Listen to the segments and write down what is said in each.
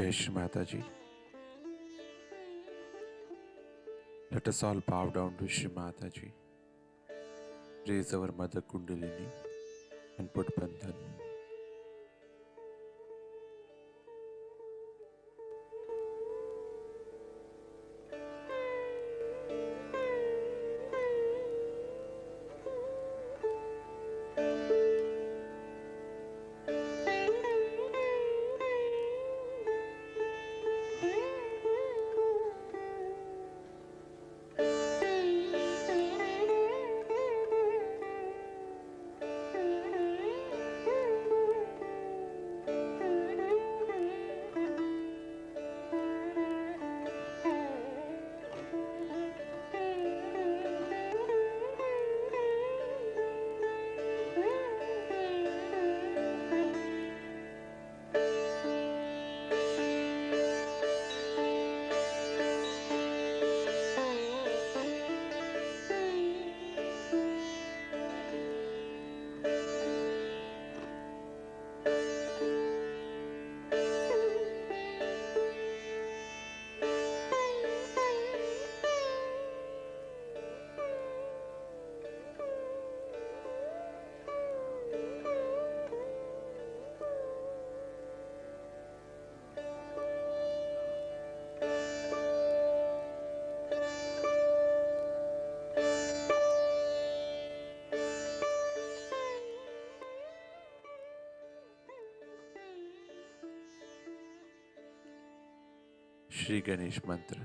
Jai Shri Mataji. Let us all bow down to Shri Mataji. Raise our Mother Kundalini and put Bandhan. Shri Ganesh Mantra.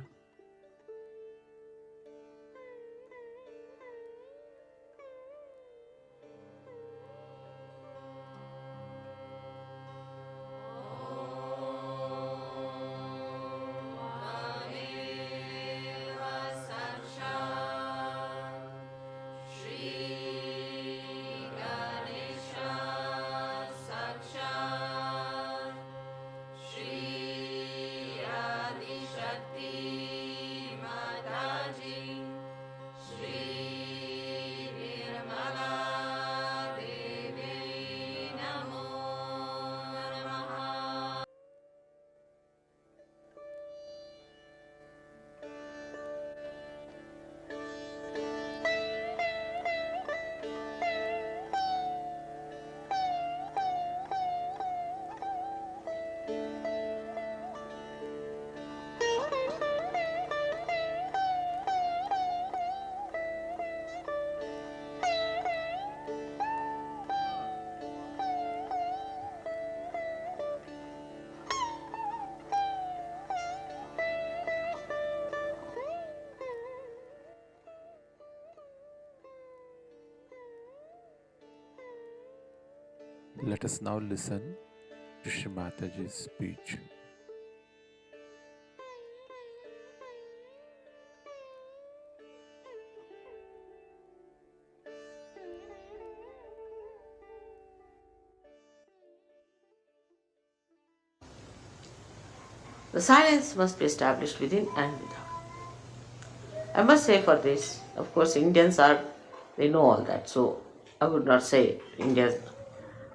Let us now listen to Shri Mataji's speech. The silence must be established within and without. I must say for this, of course, Indians they know all that, so I would not say India's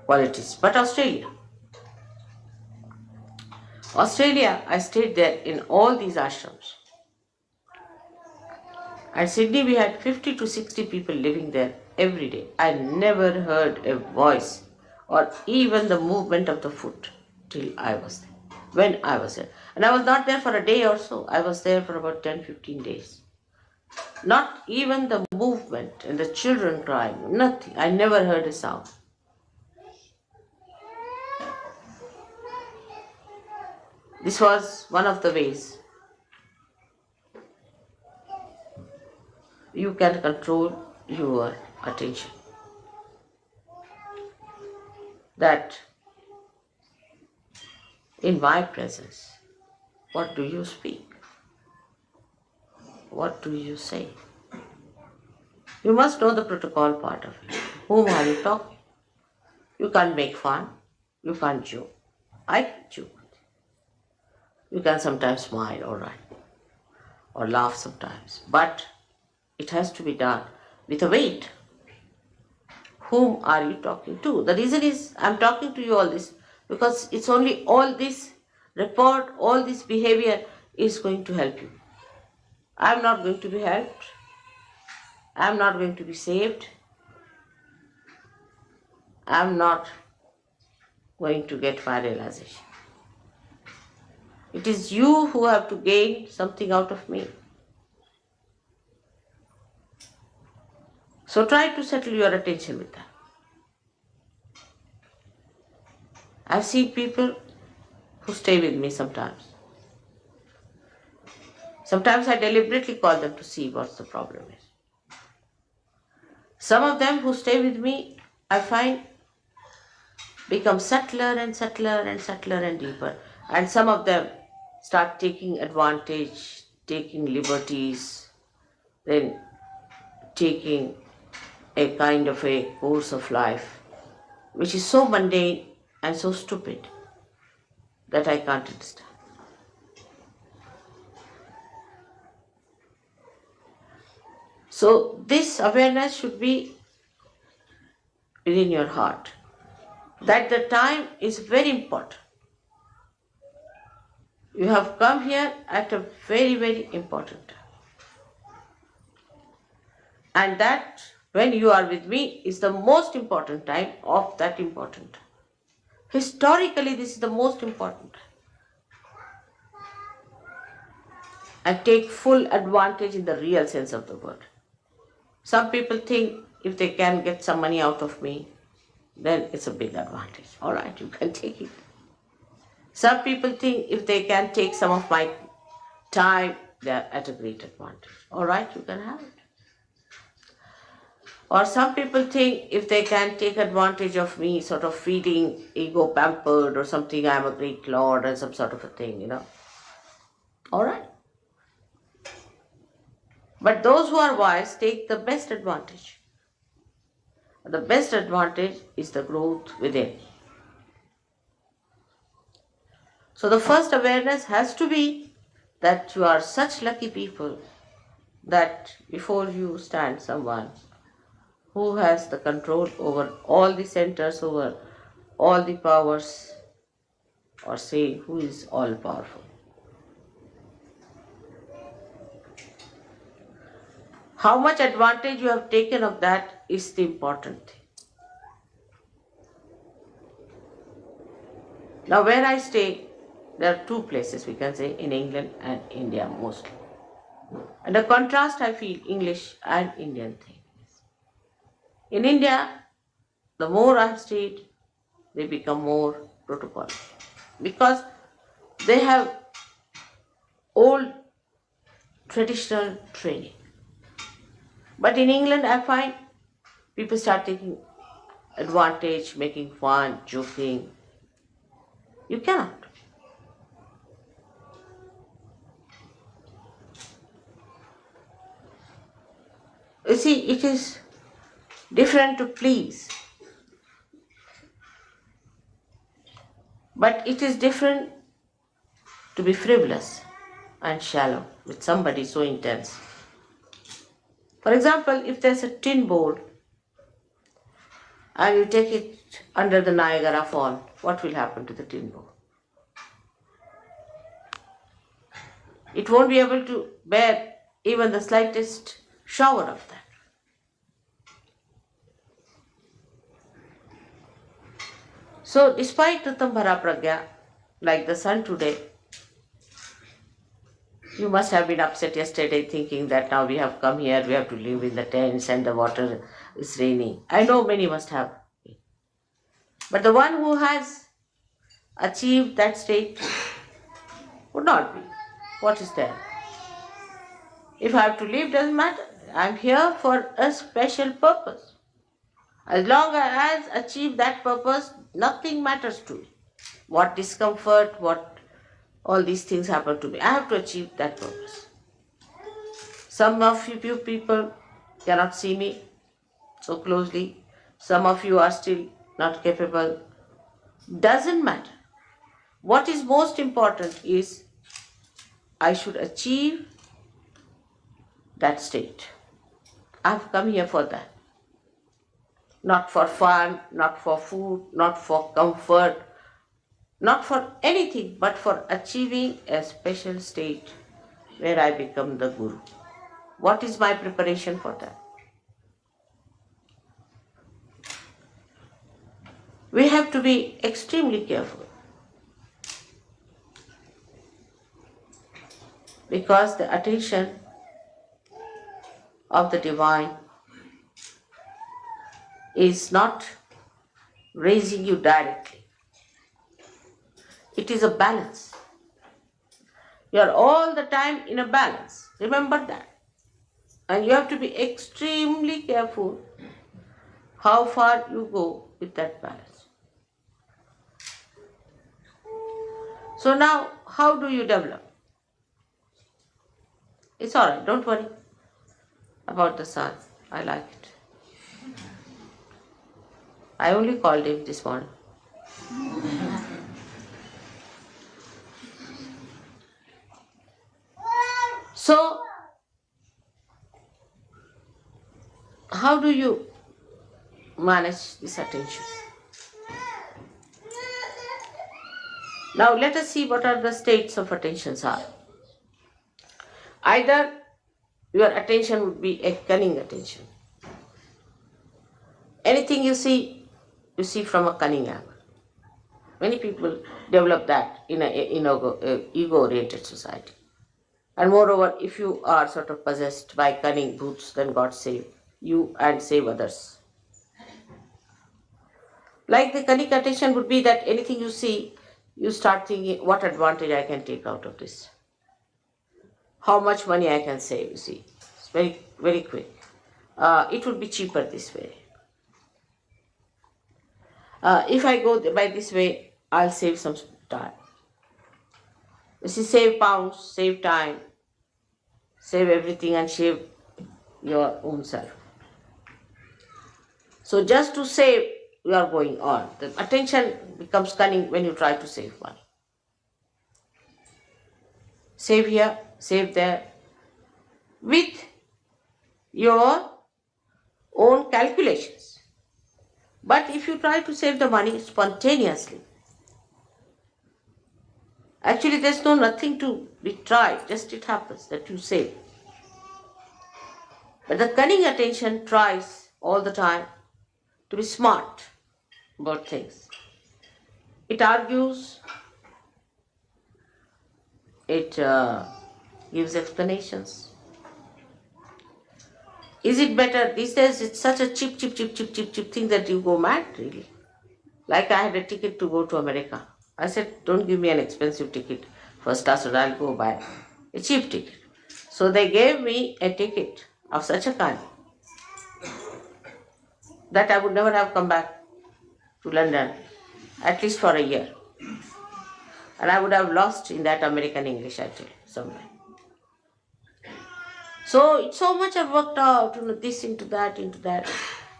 qualities, but Australia. Australia, I stayed there in all these ashrams. At Sydney, we had 50 to 60 people living there every day. I never heard a voice or even the movement of the foot till I was there, when I was there. And I was not there for a day or so. I was there for about 10-15 days. Not even the movement and the children crying, nothing. I never heard a sound. This was one of the ways you can control your attention. That in my presence, what do you speak? What do you say? You must know the protocol part of it. Whom are you talking? You can't make fun. You can't joke. I can joke. You can sometimes smile, all right, or laugh sometimes, but it has to be done with a weight. Whom are you talking to? The reason is I'm talking to you all this because it's only all this report all this behavior is going to help you. I'm not going to be helped. I'm not going to be saved. I'm not going to get my realization. It is you who have to gain something out of me. So try to settle your attention with that. I've seen people who stay with me sometimes. Sometimes I deliberately call them to see what the problem is. Some of them who stay with me, I find, become subtler and subtler and subtler and deeper. And some of them start taking advantage, taking liberties, then taking a kind of a course of life which is so mundane and so stupid that I can't understand. So this awareness should be within your heart, that the time is very important. You have come here at a very, very important time. And that when you are with me is the most important time of that important time. Historically, this is the most important time. And take full advantage in the real sense of the word. Some people think if they can get some money out of me, then it's a big advantage. All right, you can take it. Some people think if they can take some of my time, they are at a great advantage. All right, you can have it. Or some people think if they can take advantage of me, sort of feeling ego pampered or something, I'm a great lord and some sort of a thing, All right. But those who are wise take the best advantage. The best advantage is the growth within. So the first awareness has to be that you are such lucky people that before you stand someone who has the control over all the centers, over all the powers, or say who is all powerful. How much advantage you have taken of that is the important thing. Now where I stay, there are two places we can say in England and India mostly. And the contrast I feel English and Indian thing. In India, the more I have stayed, they become more protocol. Because they have old traditional training. But in England, I find people start taking advantage, making fun, joking. You cannot. You see, it is different to please. But it is different to be frivolous and shallow with somebody so intense. For example, if there's a tin bowl and you take it under the Niagara Fall, what will happen to the tin bowl? It won't be able to bear even the slightest shower of that. So, despite Ritambhara Pragya, like the sun today, you must have been upset yesterday thinking that now we have come here, we have to live in the tents and the water is raining. I know many must have. But the one who has achieved that state would not be. What is there? If I have to live, doesn't matter. I am here for a special purpose. As long as I have achieved that purpose, nothing matters to me. What discomfort, what all these things happen to me. I have to achieve that purpose. Some of you people cannot see me so closely. Some of you are still not capable. Doesn't matter. What is most important is I should achieve that state. I have come here for that. Not for fun, not for food, not for comfort, not for anything, but for achieving a special state where I become the Guru. What is my preparation for that? We have to be extremely careful because the attention of the divine is not raising you directly. It is a balance. You are all the time in a balance. Remember that. And you have to be extremely careful how far you go with that balance. So now, how do you develop? It's alright, don't worry about the son. I like it. I only called him this morning. So, how do you manage this attention? Now let us see what are the states of attentions are. Either your attention would be a cunning attention. Anything you see from a cunning angle. Many people develop that in an ego-oriented society. And moreover, if you are sort of possessed by cunning bhoots, then God save you and save others. Like the cunning attention would be that anything you see, you start thinking, what advantage I can take out of this? How much money I can save, you see. It's very, very quick. It would be cheaper this way. If I go by this way, I'll save some time. You see, save pounds, save time, save everything and save your own self. So just to save, you are going on. The attention becomes cunning when you try to save money. Save here, save there, with your own calculations. But if you try to save the money spontaneously, actually there's nothing to be tried, just it happens that you save. But the cunning attention tries all the time to be smart about things. It argues, it gives explanations. Is it better? These days it's such a cheap thing that you go mad really. Like I had a ticket to go to America. I said, don't give me an expensive ticket first class, or I'll go buy a cheap ticket. So they gave me a ticket of such a kind that I would never have come back to London, at least for a year. And I would have lost in that American English, I tell you, somewhere. So it's so much I've worked out, this into that.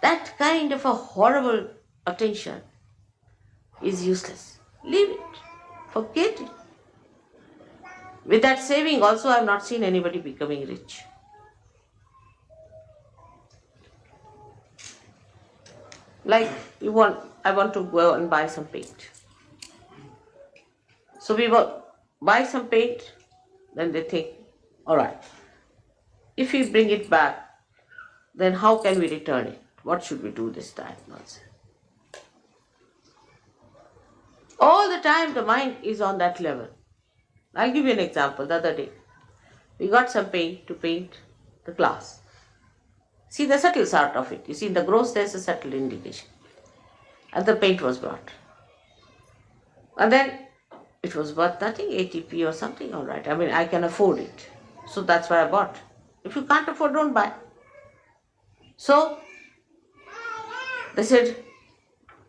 That kind of a horrible attention is useless. Leave it. Forget it. With that saving also, I have not seen anybody becoming rich. Like I want to go and buy some paint. So we buy some paint, then they think, all right, if we bring it back, then how can we return it? What should we do this time? Nonsense. All the time the mind is on that level. I'll give you an example. The other day, we got some paint to paint the glass. See the subtle sort of it. You see in the gross there's a subtle indication. And the paint was brought. And then it was worth nothing, 80p or something, all right. I mean, I can afford it. So that's why I bought. If you can't afford, don't buy. So they said,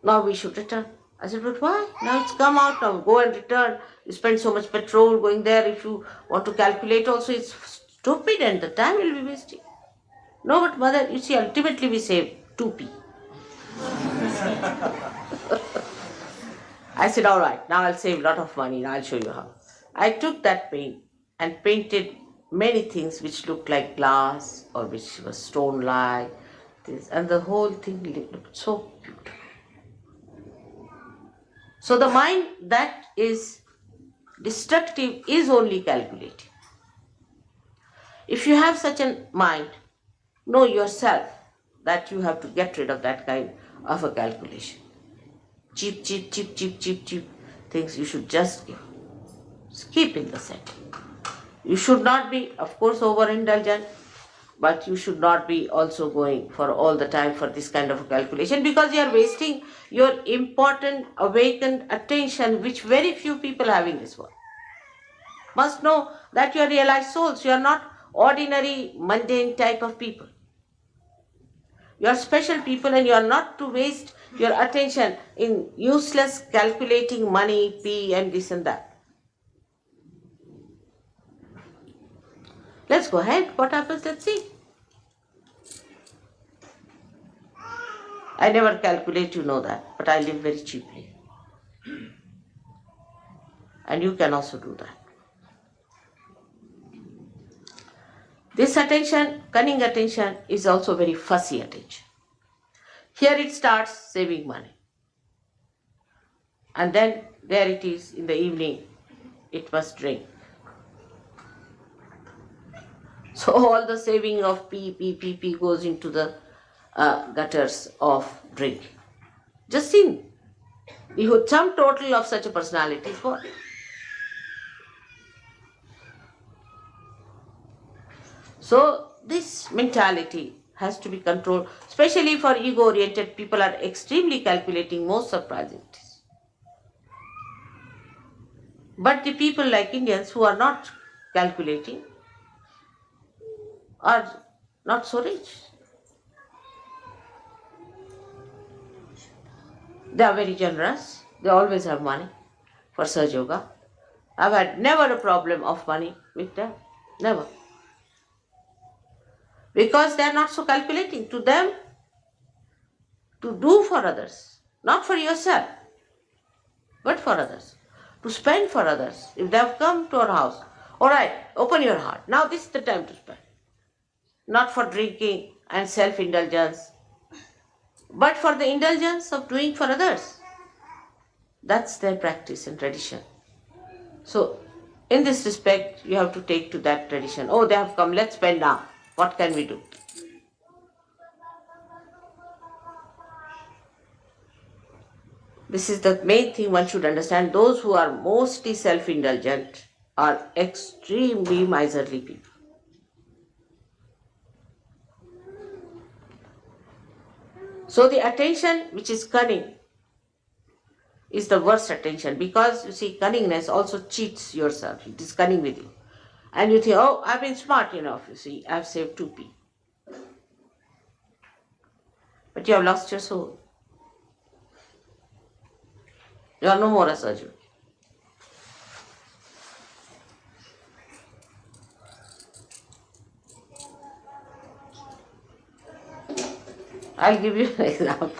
now we should return. I said, but why? Now it's come out, now go and return. You spend so much petrol going there. If you want to calculate also, it's stupid and the time will be wasting. No, but mother, you see, ultimately we save 2p. I said, all right, now I'll save a lot of money. Now I'll show you how. I took that paint and painted many things which looked like glass or which was stone-like. And the whole thing looked so beautiful. So the mind that is destructive is only calculating. If you have such a mind, know yourself that you have to get rid of that kind of a calculation. Cheap things you should just keep in the setting. You should not be, of course, overindulgent, but you should not be also going for all the time for this kind of a calculation, because you are wasting your important awakened attention, which very few people have in this world. Must know that you are realized souls. You are not ordinary mundane type of people. You are special people, and you are not to waste your attention in useless calculating money, P and this and that. Let's go ahead. What happens? Let's see. I never calculate, you know that, but I live very cheaply. And you can also do that. This attention, cunning attention, is also very fussy attention. Here it starts saving money. And then there it is in the evening, it must drink. So all the saving of P goes into the gutters of drink. Just think, the sum total of such a personality is what? So this mentality has to be controlled, especially for ego-oriented people are extremely calculating, most surprising it is. But the people like Indians who are not calculating are not so rich. They are very generous. They always have money for Sahaja Yoga. I've had never a problem of money with them. Never. Because they are not so calculating. To them, to do for others, not for yourself, but for others. To spend for others. If they have come to our house, all right, open your heart. Now this is the time to spend. Not for drinking and self-indulgence, but for the indulgence of doing for others. That's their practice and tradition. So, in this respect, you have to take to that tradition. Oh, they have come, let's spend now. What can we do? This is the main thing one should understand. Those who are mostly self-indulgent are extremely miserly people. So the attention which is cunning is the worst attention, because you see, cunningness also cheats yourself. It is cunning with you. And you think, oh, I've been smart enough, you see, I've saved 2p. But you have lost your soul. You are no more a Sahaja Yogi. I'll give you an example.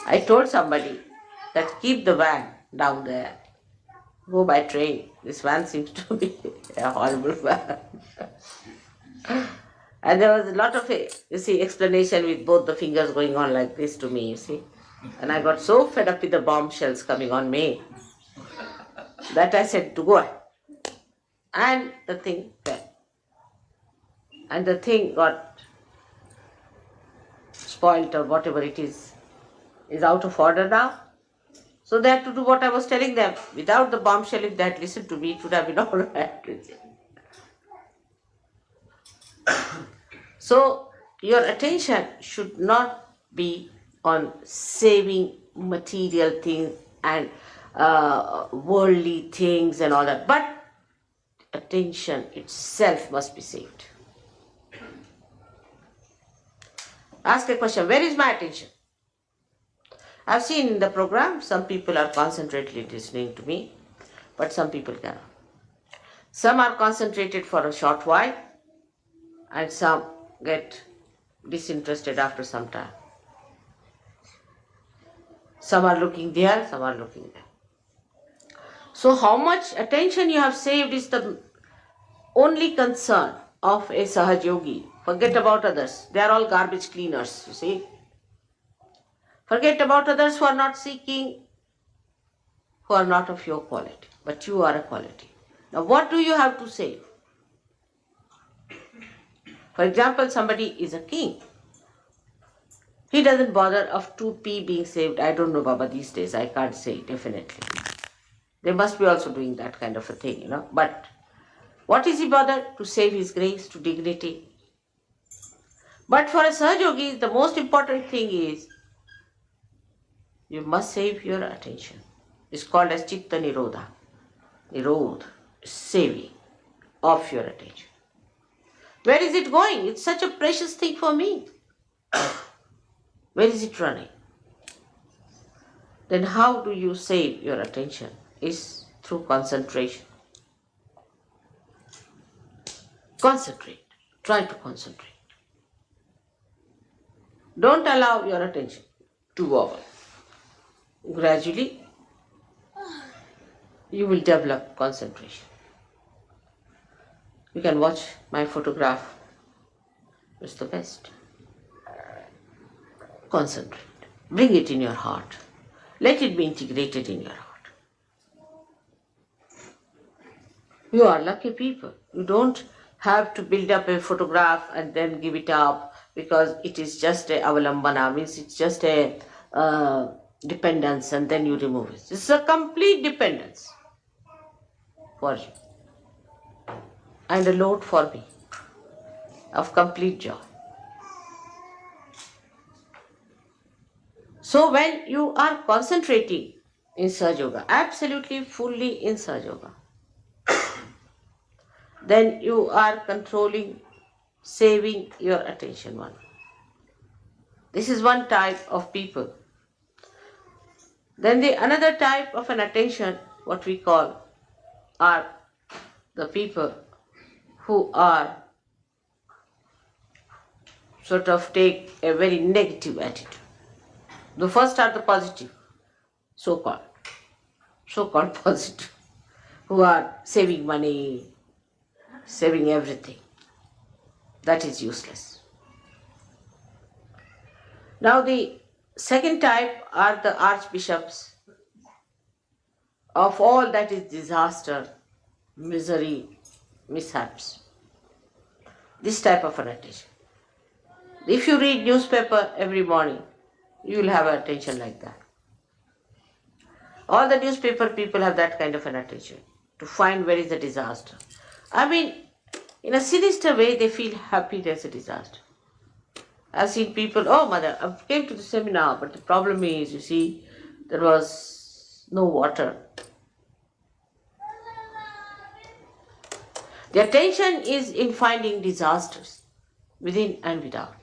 I told somebody that keep the van down there. Go by train. This van seems to be a horrible van. And there was a lot of, explanation with both the fingers going on like this to me, you see. And I got so fed up with the bombshells coming on me that I said to go ahead. And the thing fell. And the thing got spoilt or whatever it is out of order now. So they had to do what I was telling them. Without the bombshell, if they had listened to me, it would have been all right. So your attention should not be on saving material things and worldly things and all that, but attention itself must be saved. Ask a question, where is my attention? I've seen in the program, some people are concentratedly listening to me, but some people cannot. Some are concentrated for a short while, and some get disinterested after some time. Some are looking there, some are looking there. So how much attention you have saved is the only concern of a Sahaja Yogi. Forget about others. They are all garbage cleaners, you see. Forget about others who are not seeking, who are not of your quality, but you are a quality. Now, what do you have to save? For example, somebody is a king. He doesn't bother of 2p being saved. I don't know, Baba, these days. I can't say definitely. They must be also doing that kind of a thing, But what is he bothered? To save his grace, to dignity. But for a Sahaja, the most important thing is you must save your attention. It's called as Chitta Nirodha. Nirodha, saving of your attention. Where is it going? It's such a precious thing for me. Where is it running? Then how do you save your attention? Is through concentration. Concentrate. Try to concentrate. Don't allow your attention to wobble. Gradually, you will develop concentration. You can watch my photograph. It's the best. Concentrate. Bring it in your heart. Let it be integrated in your heart. You are lucky people. You don't have to build up a photograph and then give it up because it is just a avalambana, means it's just a dependence, and then you remove it. It's a complete dependence for you and a load for me of complete joy. So when you are concentrating in Sahaja Yoga, absolutely fully in Sahaja Yoga, then you are controlling, saving your attention one. This is one type of people. Then the another type of an attention, what we call, are the people who are sort of take a very negative attitude. The first are the positive, so-called positive, who are saving money, saving everything. That is useless. Now the second type are the archbishops of all that is disaster, misery, mishaps. This type of an attention. If you read newspaper every morning, you will have an attention like that. All the newspaper people have that kind of an attention, to find where is the disaster. I mean, in a sinister way, they feel happy there's a disaster. I've seen people, oh mother, I came to the seminar, but the problem is, you see, there was no water. The attention is in finding disasters, within and without.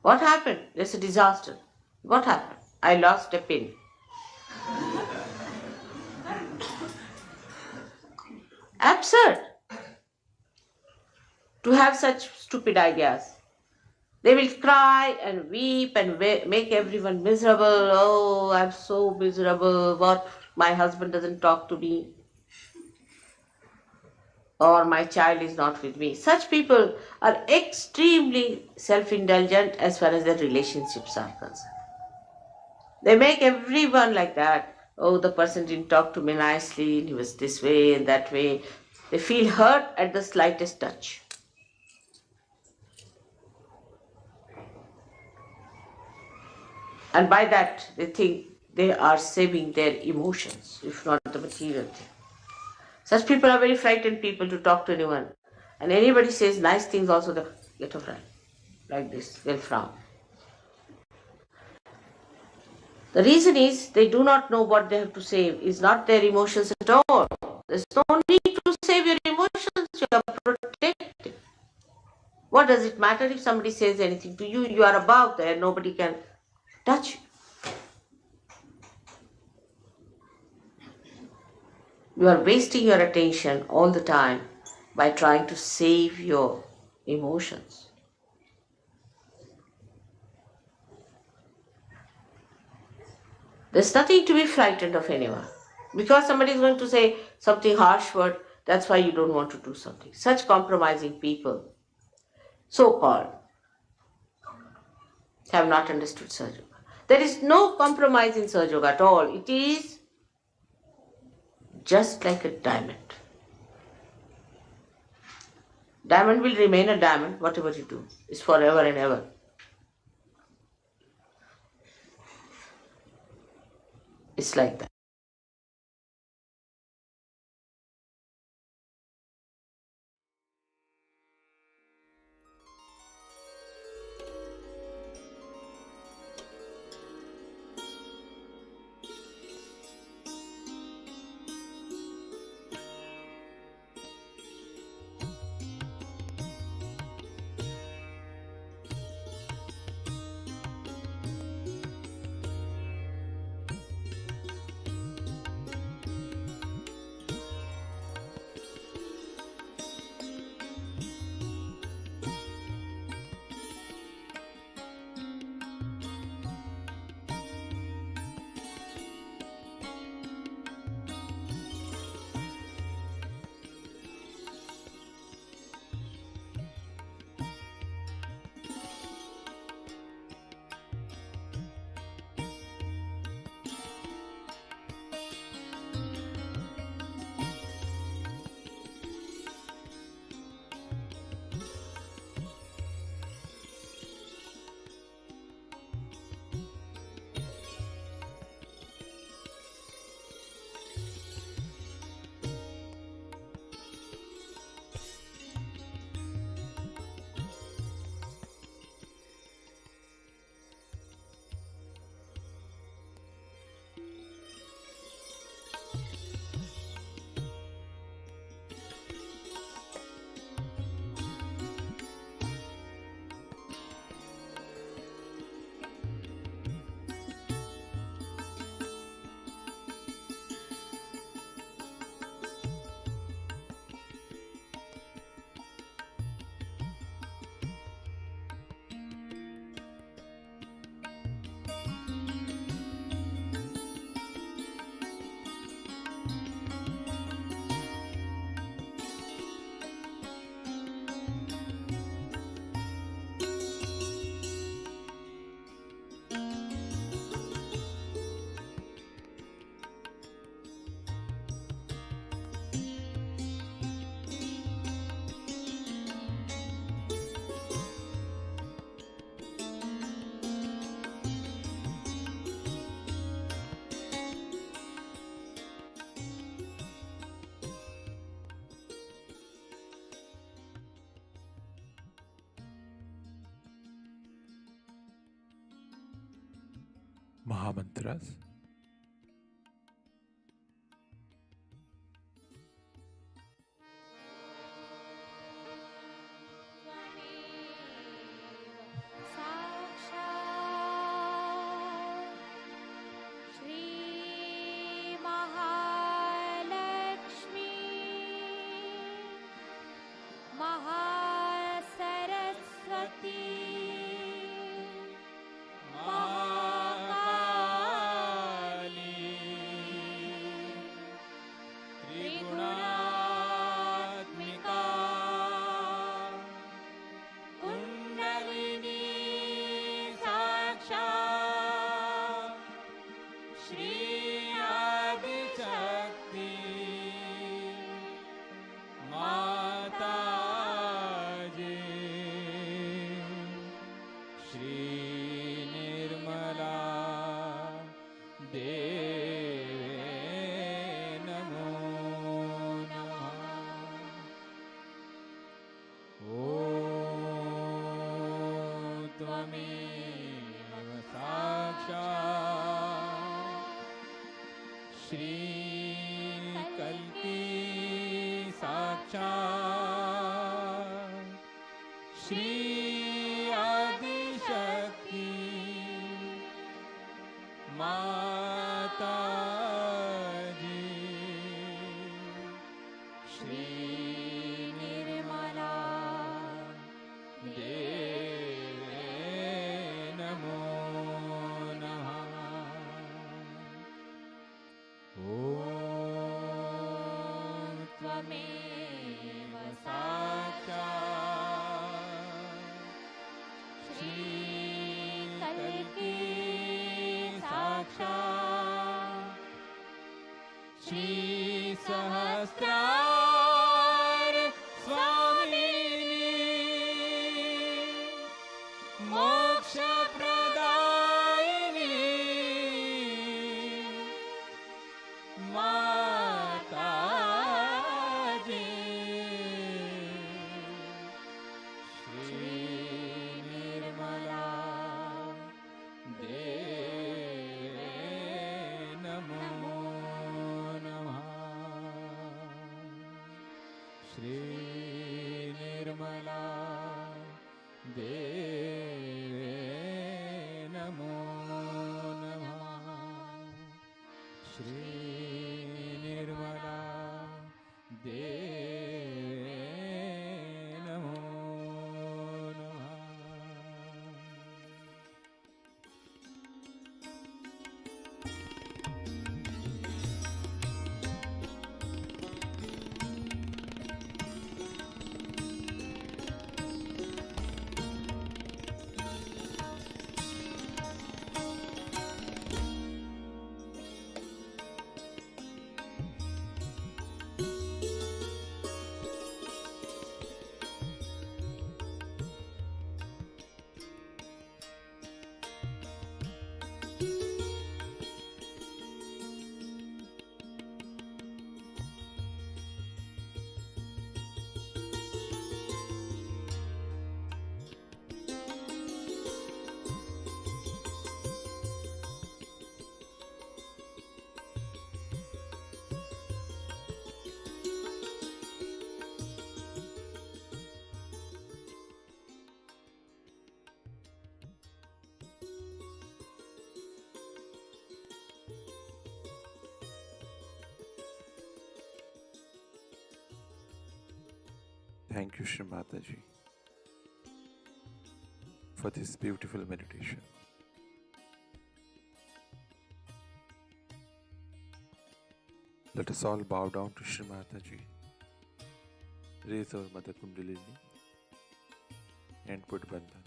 What happened? There's a disaster. What happened? I lost a pin. Absurd to have such stupid ideas. They will cry and weep and make everyone miserable. Oh, I'm so miserable. What? My husband doesn't talk to me. Or my child is not with me. Such people are extremely self-indulgent as far as their relationships are concerned. They make everyone like that. Oh, the person didn't talk to me nicely, he was this way and that way. They feel hurt at the slightest touch. And by that, they think they are saving their emotions, if not the material thing. Such people are very frightened people to talk to anyone. And anybody says nice things also, they get afraid. Like this, they'll frown. The reason is they do not know what they have to save. It's not their emotions at all. There's no need to save your emotions. You are protected. What does it matter if somebody says anything to you? You are above there. Nobody can touch you. You are wasting your attention all the time by trying to save your emotions. There's nothing to be frightened of anyone. Because somebody is going to say something harsh word, that's why you don't want to do something. Such compromising people, so-called, have not understood Sahaja Yoga. There is no compromise in Sahaja Yoga at all. It is just like a diamond. Diamond will remain a diamond, whatever you do. It's forever and ever. It's like that. Mahamantras. सहस्रार स्वामिनी मोक्षप्रदायिनी माताजी श्री निर्मला देवे नमो नमः श्री निर्मला देवे नमो नमः श्री निर्मला देवे नमो नमः. Thank you, Shri Mataji, for this beautiful meditation. Let us all bow down to Shri Mataji, raise our Mother Kundalini, and put bandhan.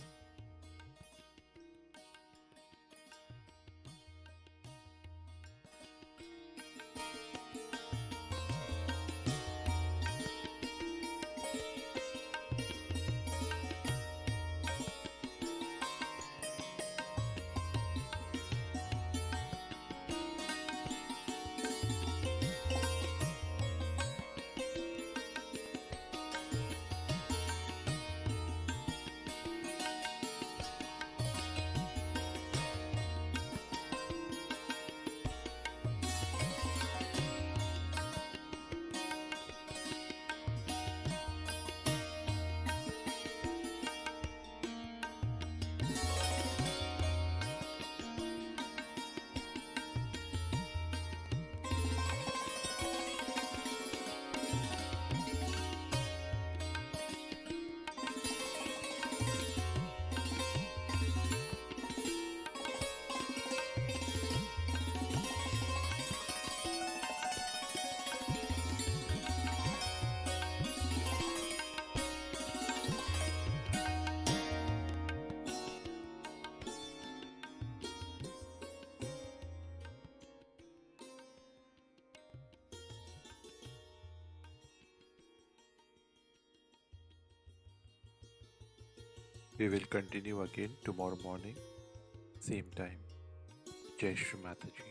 We will continue again tomorrow morning, same time. Jai Shri Mataji.